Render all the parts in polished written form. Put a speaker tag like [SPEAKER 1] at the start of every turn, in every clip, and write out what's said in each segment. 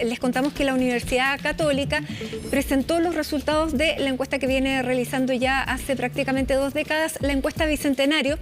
[SPEAKER 1] Les contamos que la Universidad Católica presentó los resultados de la encuesta que viene realizando ya hace prácticamente 2 décadas, la encuesta Bicentenario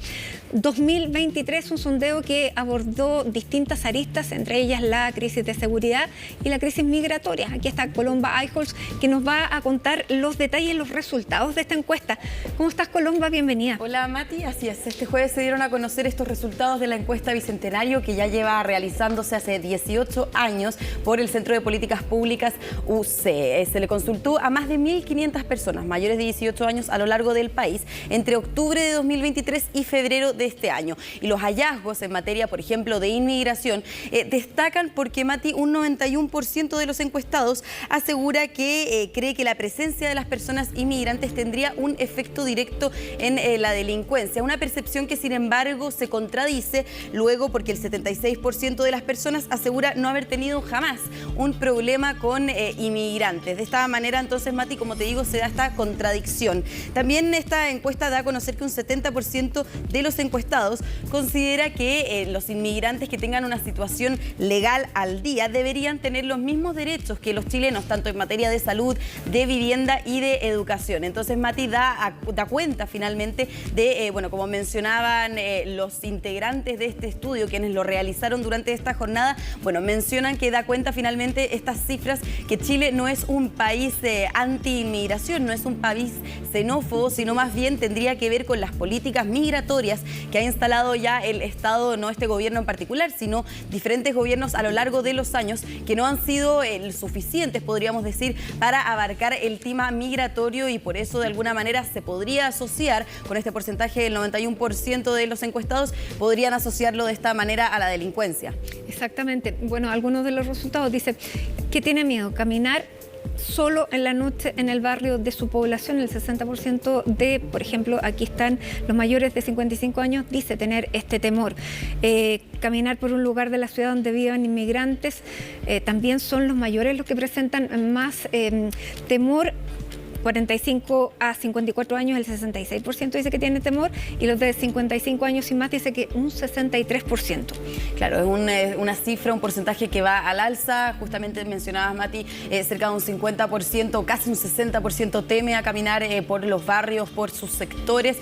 [SPEAKER 1] 2023, un sondeo que abordó distintas aristas, entre ellas la crisis de seguridad y la crisis migratoria. Aquí está Colomba Eichholz, que nos va a contar los detalles, los resultados de esta encuesta. ¿Cómo estás, Colomba? Bienvenida.
[SPEAKER 2] Hola, Mati. Así es, este jueves se dieron a conocer estos resultados de la encuesta Bicentenario, que ya lleva realizándose hace 18 años por el Centro de Políticas Públicas UC. Se le consultó a más de 1.500 personas mayores de 18 años a lo largo del país entre octubre de 2023 y febrero de este año. Y los hallazgos en materia, por ejemplo, de inmigración destacan porque, Mati, un 91% de los encuestados asegura que cree que la presencia de las personas inmigrantes tendría un efecto directo en la delincuencia. Una percepción que, sin embargo, se contradice luego porque el 76% de las personas asegura no haber tenido jamás un problema con inmigrantes. De esta manera, entonces, Mati, como te digo, se da esta contradicción. También esta encuesta da a conocer que un 70% de los encuestados considera que los inmigrantes que tengan una situación legal al día deberían tener los mismos derechos que los chilenos, tanto en materia de salud, de vivienda y de educación. Entonces, Mati, da cuenta finalmente de, como mencionaban los integrantes de este estudio, quienes lo realizaron durante esta jornada, mencionan que da cuenta finalmente estas cifras que Chile no es un país anti-inmigración, no es un país xenófobo, sino más bien tendría que ver con las políticas migratorias que ha instalado ya el Estado, no este gobierno en particular, sino diferentes gobiernos a lo largo de los años que no han sido suficientes, podríamos decir, para abarcar el tema migratorio, y por eso de alguna manera se podría asociar con este porcentaje del 91% de los encuestados, podrían asociarlo de esta manera a la delincuencia.
[SPEAKER 1] Exactamente. Bueno, algunos de los resultados dicen que tiene miedo caminar solo en la noche en el barrio de su población. El 60% de, por ejemplo, aquí están los mayores de 55 años, dice tener este temor. Caminar por un lugar de la ciudad donde vivan inmigrantes, también son los mayores los que presentan más temor. 45 a 54 años, el 66% dice que tiene temor, y los de 55 años y más dice que un 63%.
[SPEAKER 2] Claro, es una cifra, un porcentaje que va al alza. Justamente mencionabas, Mati, cerca de un 50%, casi un 60% teme a caminar por los barrios, por sus sectores.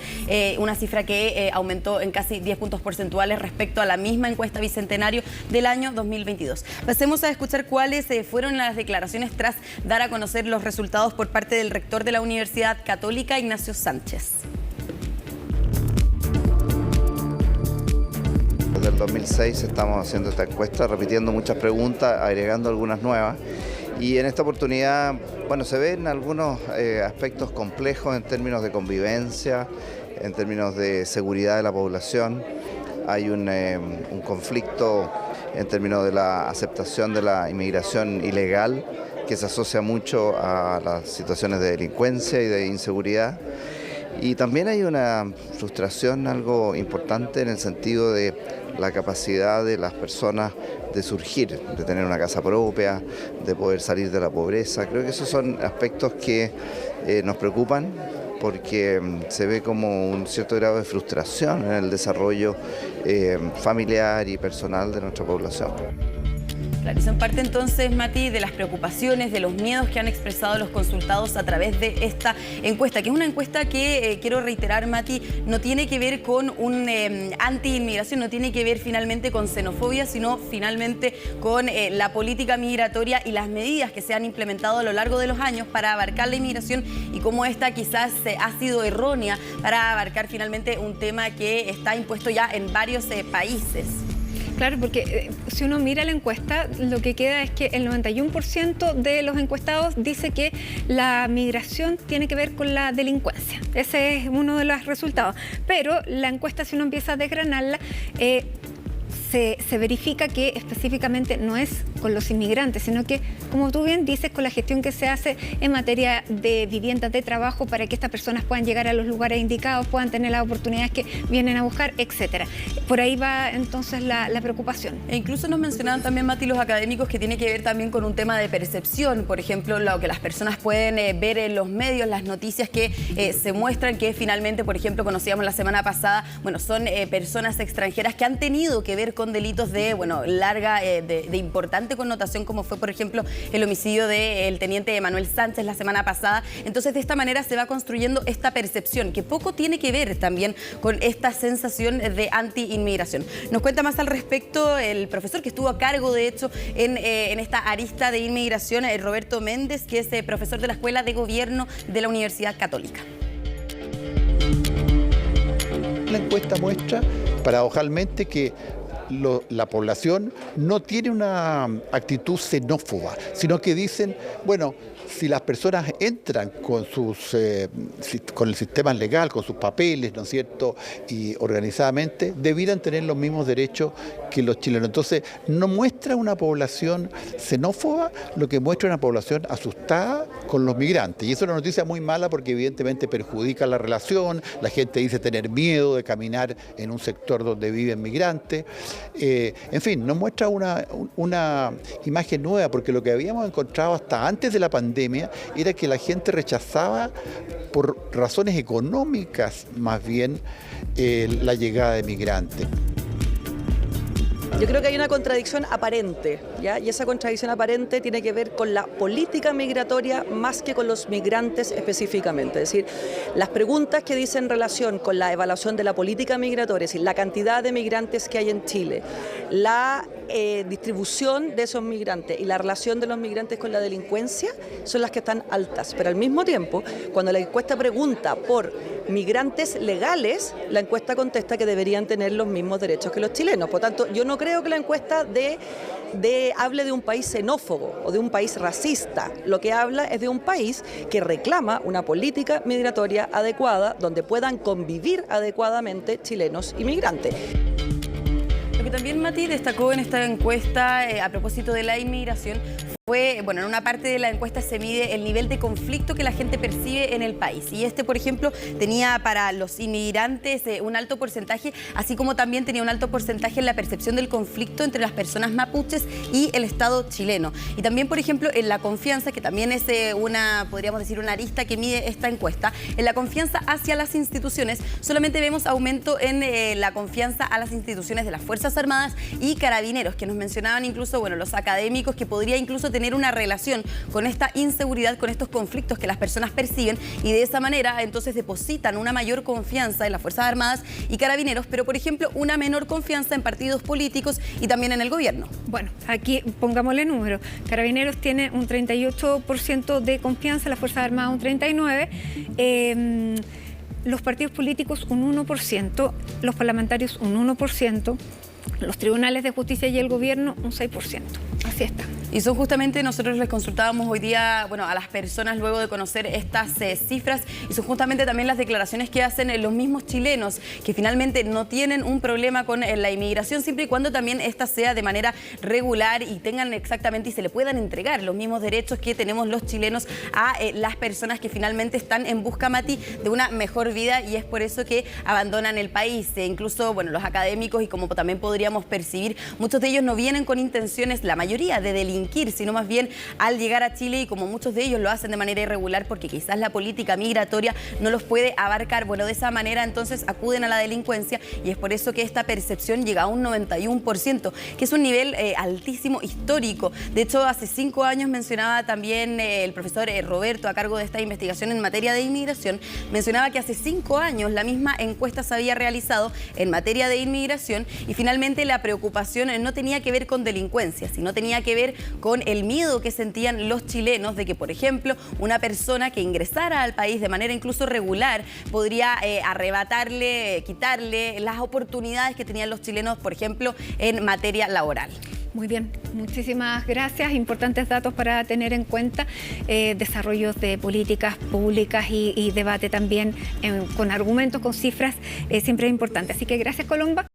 [SPEAKER 2] Una cifra que aumentó en casi 10 puntos porcentuales respecto a la misma encuesta Bicentenario del año 2022. Pasemos a escuchar cuáles fueron las declaraciones tras dar a conocer los resultados por parte del rector de la Universidad Católica, Ignacio Sánchez.
[SPEAKER 3] Desde el 2006 estamos haciendo esta encuesta, repitiendo muchas preguntas, agregando algunas nuevas. Y en esta oportunidad, se ven algunos aspectos complejos en términos de convivencia, en términos de seguridad de la población. Hay un conflicto en términos de la aceptación de la inmigración ilegal, que se asocia mucho a las situaciones de delincuencia y de inseguridad. Y también hay una frustración algo importante en el sentido de la capacidad de las personas de surgir, de tener una casa propia, de poder salir de la pobreza. Creo que esos son aspectos que nos preocupan, porque se ve como un cierto grado de frustración en el desarrollo familiar y personal de nuestra población.
[SPEAKER 2] Claro, y son parte entonces, Mati, de las preocupaciones, de los miedos que han expresado los consultados a través de esta encuesta, que es una encuesta que, quiero reiterar, Mati, no tiene que ver con un anti-inmigración, no tiene que ver finalmente con xenofobia, sino finalmente con la política migratoria y las medidas que se han implementado a lo largo de los años para abarcar la inmigración, y cómo esta quizás ha sido errónea para abarcar finalmente un tema que está impuesto ya en varios países.
[SPEAKER 1] Claro, porque si uno mira la encuesta, lo que queda es que el 91% de los encuestados dice que la migración tiene que ver con la delincuencia. Ese es uno de los resultados. Pero la encuesta, si uno empieza a desgranarla, se verifica que específicamente no es con los inmigrantes, sino que, como tú bien dices, con la gestión que se hace en materia de viviendas, de trabajo, para que estas personas puedan llegar a los lugares indicados, puedan tener las oportunidades que vienen a buscar, etcétera. Por ahí va entonces la preocupación.
[SPEAKER 2] E incluso nos mencionaban también, Mati, los académicos, que tiene que ver también con un tema de percepción. Por ejemplo, lo que las personas pueden ver en los medios, las noticias que se muestran, que finalmente, por ejemplo, conocíamos la semana pasada, son personas extranjeras que han tenido que ver con con delitos de, bueno, larga, de importante connotación, como fue, por ejemplo, el homicidio del teniente Manuel Sánchez la semana pasada. Entonces, de esta manera se va construyendo esta percepción, que poco tiene que ver también con esta sensación de anti-inmigración. Nos cuenta más al respecto el profesor que estuvo a cargo, de hecho, en esta arista de inmigración, Roberto Méndez, que es profesor de la Escuela de Gobierno de la Universidad Católica.
[SPEAKER 4] La encuesta muestra paradojalmente que la población no tiene una actitud xenófoba, sino que dicen, bueno, si las personas entran con el sistema legal, con sus papeles, ¿no es cierto?, y organizadamente, debieran tener los mismos derechos que los chilenos. Entonces, no muestra una población xenófoba, lo que muestra una población asustada con los migrantes. Y eso es una noticia muy mala porque evidentemente perjudica la relación, la gente dice tener miedo de caminar en un sector donde viven migrantes. En fin, no muestra una imagen nueva, porque lo que habíamos encontrado hasta antes de la pandemia era que la gente rechazaba por razones económicas más bien la llegada de migrantes.
[SPEAKER 5] Yo creo que hay una contradicción aparente, ¿ya? Y esa contradicción aparente tiene que ver con la política migratoria más que con los migrantes específicamente. Es decir, las preguntas que dicen en relación con la evaluación de la política migratoria, es decir, la cantidad de migrantes que hay en Chile, la distribución de esos migrantes y la relación de los migrantes con la delincuencia son las que están altas. Pero al mismo tiempo, cuando la encuesta pregunta por migrantes legales, la encuesta contesta que deberían tener los mismos derechos que los chilenos. Por tanto, yo no creo que la encuesta hable de un país xenófobo o de un país racista. Lo que habla es de un país que reclama una política migratoria adecuada donde puedan convivir adecuadamente chilenos y migrantes.
[SPEAKER 2] Lo que también Mati destacó en esta encuesta a propósito de la inmigración fue, bueno, en una parte de la encuesta se mide el nivel de conflicto que la gente percibe en el país. Y por ejemplo, tenía para los inmigrantes un alto porcentaje, así como también tenía un alto porcentaje en la percepción del conflicto entre las personas mapuches y el Estado chileno. Y también, por ejemplo, en la confianza, que también es podríamos decir, una arista que mide esta encuesta, en la confianza hacia las instituciones, solamente vemos aumento en la confianza a las instituciones de las Fuerzas Armadas y Carabineros, que nos mencionaban incluso, bueno, los académicos, que podría incluso tener una relación con esta inseguridad, con estos conflictos que las personas perciben, y de esa manera entonces depositan una mayor confianza en las Fuerzas Armadas y Carabineros, pero por ejemplo una menor confianza en partidos políticos y también en el gobierno.
[SPEAKER 1] Bueno, aquí pongámosle número. Carabineros tiene un 38% de confianza, las Fuerzas Armadas un 39%, los partidos políticos un 1%, los parlamentarios un 1%, los tribunales de justicia y el gobierno un 6%. Así está.
[SPEAKER 2] Y son justamente, nosotros les consultábamos hoy día, bueno, a las personas luego de conocer estas cifras, y son justamente también las declaraciones que hacen los mismos chilenos, que finalmente no tienen un problema con la inmigración, siempre y cuando también esta sea de manera regular y tengan exactamente y se le puedan entregar los mismos derechos que tenemos los chilenos a las personas que finalmente están en busca, Mati, de una mejor vida, y es por eso que abandonan el país. Incluso, bueno, los académicos, y como también podríamos percibir, muchos de ellos no vienen con intenciones, la mayoría, de delinquir, sino más bien al llegar a Chile, y como muchos de ellos lo hacen de manera irregular porque quizás la política migratoria no los puede abarcar, bueno, de esa manera entonces acuden a la delincuencia, y es por eso que esta percepción llega a un 91%, que es un nivel altísimo, histórico. De hecho, hace 5 años mencionaba también el profesor Roberto, a cargo de esta investigación en materia de inmigración, mencionaba que hace 5 años la misma encuesta se había realizado en materia de inmigración, y finalmente la preocupación no tenía que ver con delincuencia, sino tenía que ver con el miedo que sentían los chilenos de que, por ejemplo, una persona que ingresara al país de manera incluso regular podría arrebatarle, quitarle las oportunidades que tenían los chilenos, por ejemplo, en materia laboral.
[SPEAKER 1] Muy bien, muchísimas gracias. Importantes datos para tener en cuenta, desarrollos de políticas públicas y debate también con argumentos, con cifras, siempre es importante. Así que gracias, Colomba.